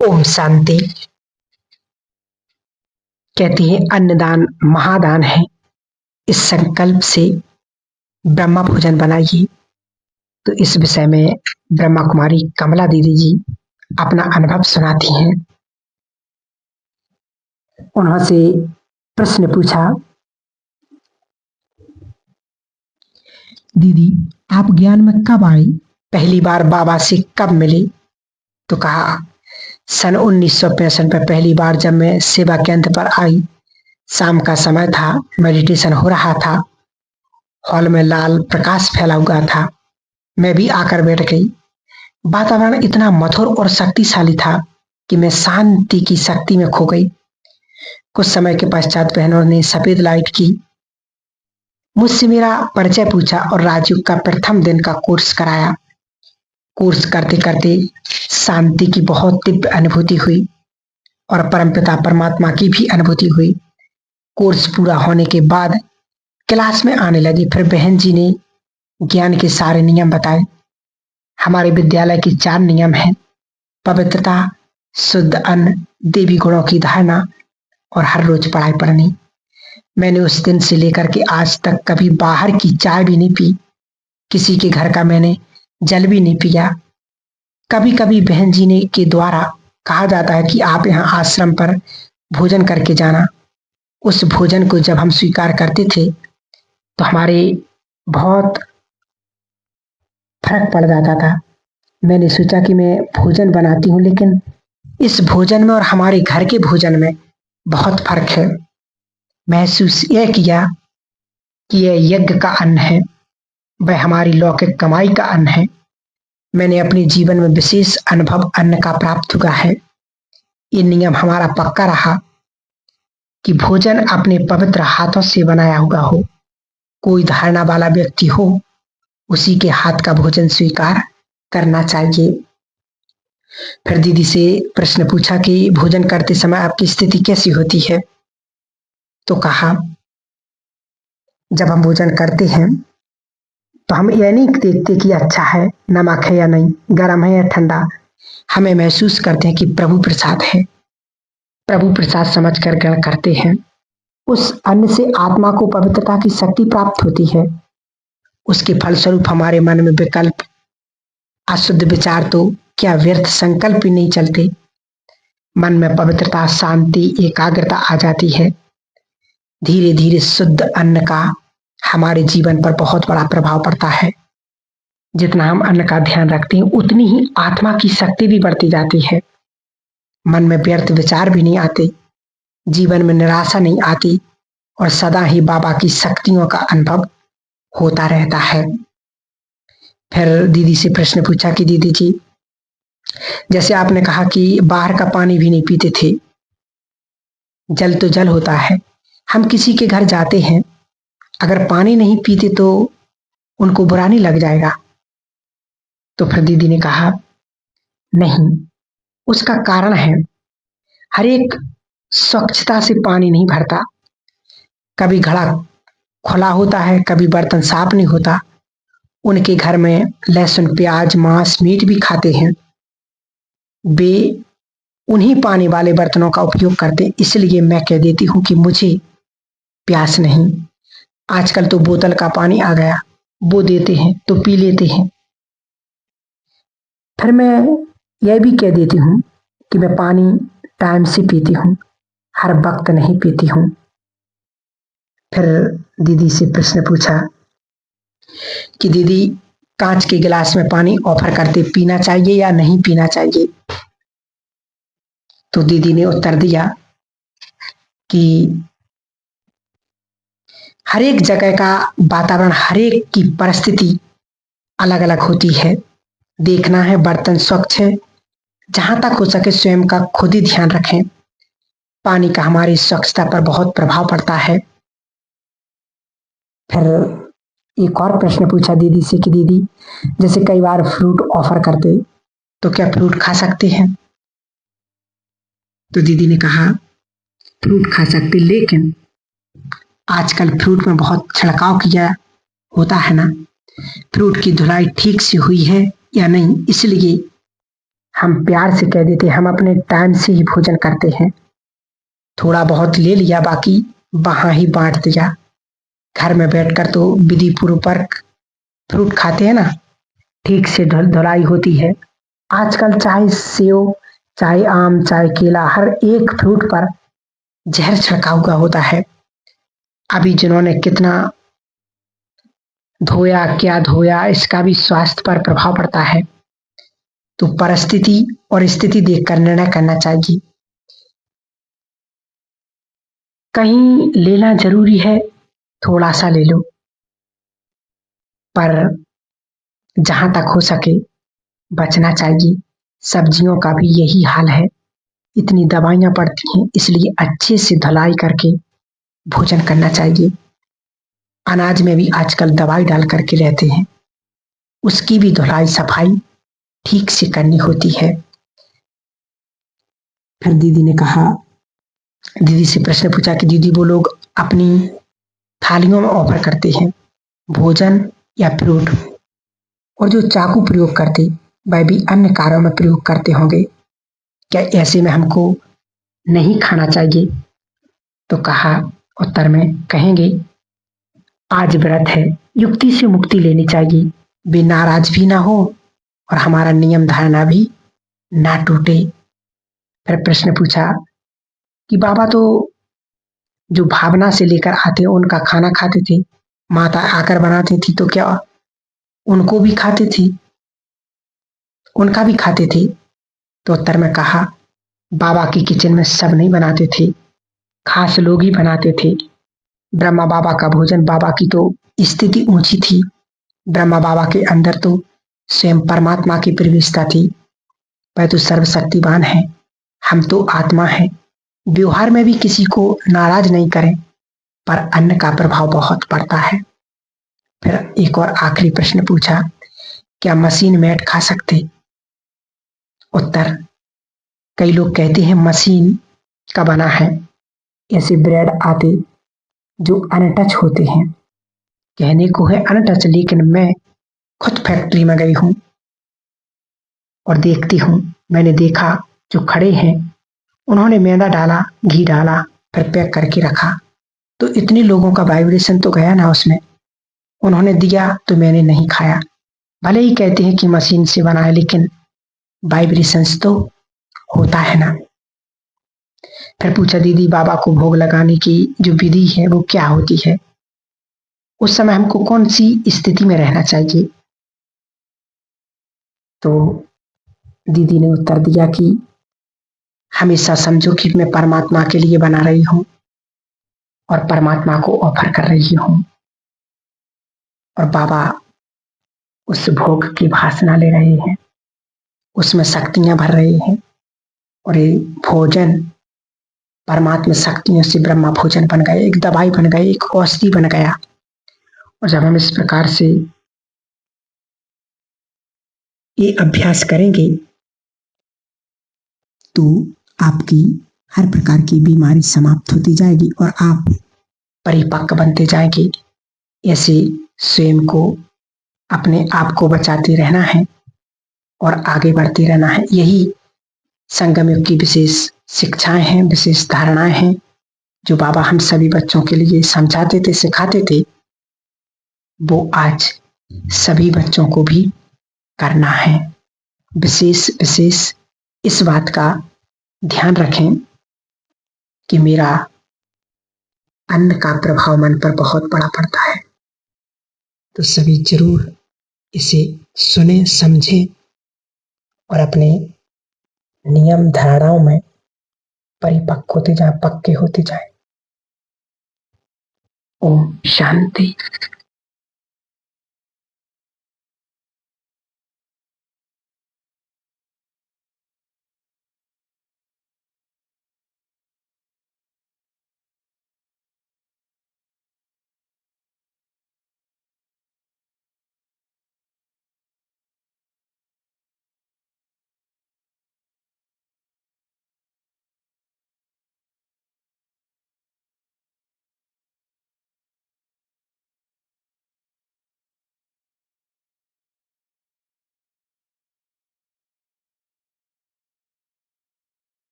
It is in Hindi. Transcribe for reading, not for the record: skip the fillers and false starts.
ओम शांति। कहती है अन्नदान महादान है। इस संकल्प से ब्रह्मा भोजन बनाइए। तो इस विषय में ब्रह्मा कुमारी कमला दीदी जी अपना अनुभव सुनाती हैं। उन्होंने प्रश्न पूछा, दीदी आप ज्ञान में कब आई? पहली बार बाबा से कब मिली? तो कहा सन 1965 में पहली बार जब मैं सेवा केंद्र पर आई। शाम का समय था, मेडिटेशन हो रहा था। हॉल में लाल प्रकाश फैला हुआ था। मैं भी आकर बैठ गई। वातावरण इतना मधुर और शक्तिशाली था कि मैं शांति की शक्ति में खो गई। कुछ समय के पश्चात बहनों ने सफेद लाइट की मुझसे मेरा परिचय पूछा और राजयोग का प्रथम दिन का कोर्स कराया। कोर्स करते करते शांति की बहुत तीव्र अनुभूति हुई और परमपिता परमात्मा की भी अनुभूति हुई। कोर्स पूरा होने के बाद क्लास में आने लगी। फिर बहन जी ने ज्ञान के सारे नियम बताए। हमारे विद्यालय के 4 नियम हैं: पवित्रता, शुद्ध अन्न, देवी गुणों की धारणा और हर रोज पढ़ाई पढ़नी। मैंने उस दिन से लेकर के आज तक कभी बाहर की चाय भी नहीं पी। किसी के घर का मैंने जल भी नहीं पिया। कभी कभी बहन जी ने के द्वारा कहा जाता है कि आप यहाँ आश्रम पर भोजन करके जाना। उस भोजन को जब हम स्वीकार करते थे तो हमारे बहुत फर्क पड़ जाता था। मैंने सोचा कि मैं भोजन बनाती हूँ, लेकिन इस भोजन में और हमारे घर के भोजन में बहुत फर्क है। महसूस यह किया कि यह यज्ञ का अन्न है, वह हमारी लौकिक कमाई का अन्न है। मैंने अपने जीवन में विशेष अनुभव अन्न का प्राप्त हुआ है। ये नियम हमारा पक्का रहा कि भोजन अपने पवित्र हाथों से बनाया हुआ हो। कोई धारणा वाला व्यक्ति हो, उसी के हाथ का भोजन स्वीकार करना चाहिए। फिर दीदी से प्रश्न पूछा कि भोजन करते समय आपकी स्थिति कैसी होती है? तो कहा जब हम भोजन करते हैं तो हम यह नहीं देखते कि अच्छा है, नमक है या नहीं, गर्म है या ठंडा। हमें महसूस करते हैं कि प्रभु प्रसाद है। प्रभु प्रसाद समझ कर ग्रहण करते हैं। उस अन्न से आत्मा को पवित्रता की शक्ति प्राप्त होती है। उसके फलस्वरूप हमारे मन में विकल्प, अशुद्ध विचार तो क्या व्यर्थ संकल्प भी नहीं चलते। मन में पवित्रता, शांति, एकाग्रता आ जाती है। धीरे धीरे शुद्ध अन्न का हमारे जीवन पर बहुत बड़ा प्रभाव पड़ता है। जितना हम अन्न का ध्यान रखते हैं उतनी ही आत्मा की शक्ति भी बढ़ती जाती है। मन में व्यर्थ विचार भी नहीं आते, जीवन में निराशा नहीं आती और सदा ही बाबा की शक्तियों का अनुभव होता रहता है। फिर दीदी से प्रश्न पूछा कि दीदी जी, जैसे आपने कहा कि बाहर का पानी भी नहीं पीते थे, जल तो जल होता है। हम किसी के घर जाते हैं, अगर पानी नहीं पीते तो उनको बुरा नहीं लग जाएगा? तो फिर दीदी ने कहा नहीं, उसका कारण है हर एक स्वच्छता से पानी नहीं भरता। कभी घड़ा खुला होता है, कभी बर्तन साफ नहीं होता। उनके घर में लहसुन, प्याज, मांस, मीट भी खाते हैं। वे उन्हीं पानी वाले बर्तनों का उपयोग करते हैं। इसलिए मैं कह देती हूँ कि मुझे प्यास नहीं। आजकल तो बोतल का पानी आ गया, वो देते हैं तो पी लेते हैं। फिर मैं यह भी कह देती हूँ कि मैं पानी टाइम से पीती हूँ, हर वक्त नहीं पीती हूँ। फिर दीदी से प्रश्न पूछा कि दीदी कांच के गिलास में पानी ऑफर करते पीना चाहिए या नहीं पीना चाहिए? तो दीदी ने उत्तर दिया कि हर एक जगह का वातावरण, हर एक की परिस्थिति अलग अलग होती है। देखना है बर्तन स्वच्छ है। जहां तक हो सके स्वयं का खुद ही ध्यान रखें। पानी का हमारी स्वच्छता पर बहुत प्रभाव पड़ता है। फिर एक और प्रश्न पूछा दीदी से कि दीदी जैसे कई बार फ्रूट ऑफर करते तो क्या फ्रूट खा सकते हैं? तो दीदी ने कहा फ्रूट खा सकते, लेकिन आजकल फ्रूट में बहुत छिड़काव किया होता है ना, फ्रूट की धुलाई ठीक से हुई है या नहीं, इसलिए हम प्यार से कह देते हम अपने टाइम से ही भोजन करते हैं। थोड़ा बहुत ले लिया, बाकी वहां ही बांट दिया। घर में बैठकर तो विधि पूर्वक फ्रूट खाते हैं ना, ठीक से धुलाई होती है। आजकल चाहे सेव, चाहे आम, चाहे केला, हर एक फ्रूट पर जहर छिड़का हुआ होता है। अभी जिन्होंने कितना धोया, क्या धोया, इसका भी स्वास्थ्य पर प्रभाव पड़ता है। तो परिस्थिति और स्थिति देखकर निर्णय करना चाहिए। कहीं लेना जरूरी है, थोड़ा सा ले लो, पर जहां तक हो सके बचना चाहिए। सब्जियों का भी यही हाल है, इतनी दवाइयां पड़ती हैं, इसलिए अच्छे से धुलाई करके भोजन करना चाहिए। अनाज में भी आजकल दवाई डाल करके रहते हैं, उसकी भी धुलाई सफाई ठीक से करनी होती है। फिर दीदी ने कहा, दीदी से प्रश्न पूछा कि दीदी वो लोग अपनी थालियों में ऑफर करते हैं भोजन या फ्रूट, और जो चाकू प्रयोग करते वह भी अन्य कार्यों में प्रयोग करते होंगे, क्या ऐसे में हमको नहीं खाना चाहिए? तो कहा उत्तर में कहेंगे, आज व्रत है, युक्ति से मुक्ति लेनी चाहिए, वे नाराज भी ना हो और हमारा नियम धारणा भी ना टूटे। फिर प्रश्न पूछा कि बाबा तो जो भावना से लेकर आते उनका खाना खाते थे, माता आकर बनाती थी तो क्या उनको भी खाते थे, उनका भी खाते थे? तो उत्तर में कहा, बाबा की किचन में सब नहीं बनाते थे, खास लोग ही बनाते थे। ब्रह्मा बाबा का भोजन, बाबा की तो स्थिति ऊंची थी, ब्रह्मा बाबा के अंदर तो स्वयं परमात्मा की प्रवेशता थी, वह तो सर्वशक्तिवान है, हम तो आत्मा है। व्यवहार में भी किसी को नाराज नहीं करें, पर अन्न का प्रभाव बहुत पड़ता है। फिर एक और आखिरी प्रश्न पूछा, क्या मशीन मेड खा सकते? उत्तर, कई लोग कहते हैं मशीन का बना है, ऐसे ब्रेड आते जो अनटच होते हैं। कहने को है अनटच, लेकिन मैं खुद फैक्ट्री में गई हूं और देखती हूं, मैंने देखा जो खड़े हैं उन्होंने मैदा डाला, घी डाला, फिर पैक करके रखा, तो इतने लोगों का वाइब्रेशन तो गया ना उसमें। उन्होंने दिया तो मैंने नहीं खाया। भले ही कहते हैं कि मशीन से बना है, लेकिन वाइब्रेशंस तो होता है ना। फिर पूछा, दीदी बाबा को भोग लगाने की जो विधि है वो क्या होती है? उस समय हमको कौन सी स्थिति में रहना चाहिए? तो दीदी ने उत्तर दिया कि हमेशा समझो कि मैं परमात्मा के लिए बना रही हूं और परमात्मा को ऑफर कर रही हूं, और बाबा उस भोग की वासना ले रहे हैं, उसमें शक्तियां भर रहे हैं, और ये भोजन परमात्मा शक्तियों से ब्रह्मा भोजन बन गए, एक दवाई बन गए, एक औषधि बन गया। और जब हम इस प्रकार से ये अभ्यास करेंगे तो आपकी हर प्रकार की बीमारी समाप्त होती जाएगी और आप परिपक्व बनते जाएंगे। ऐसे स्वयं को, अपने आप को बचाते रहना है और आगे बढ़ते रहना है। यही संगम युग की विशेष शिक्षाएं हैं, विशेष धारणाएं हैं, जो बाबा हम सभी बच्चों के लिए समझाते थे, सिखाते थे, वो आज सभी बच्चों को भी करना है। विशेष विशेष इस बात का ध्यान रखें कि मेरा अन्न का प्रभाव मन पर बहुत बड़ा पड़ता है। तो सभी जरूर इसे सुने, समझें और अपने नियम धारणाओं में परिपक्व होते जाएं, पक्के होते जाएं। ओम शांति।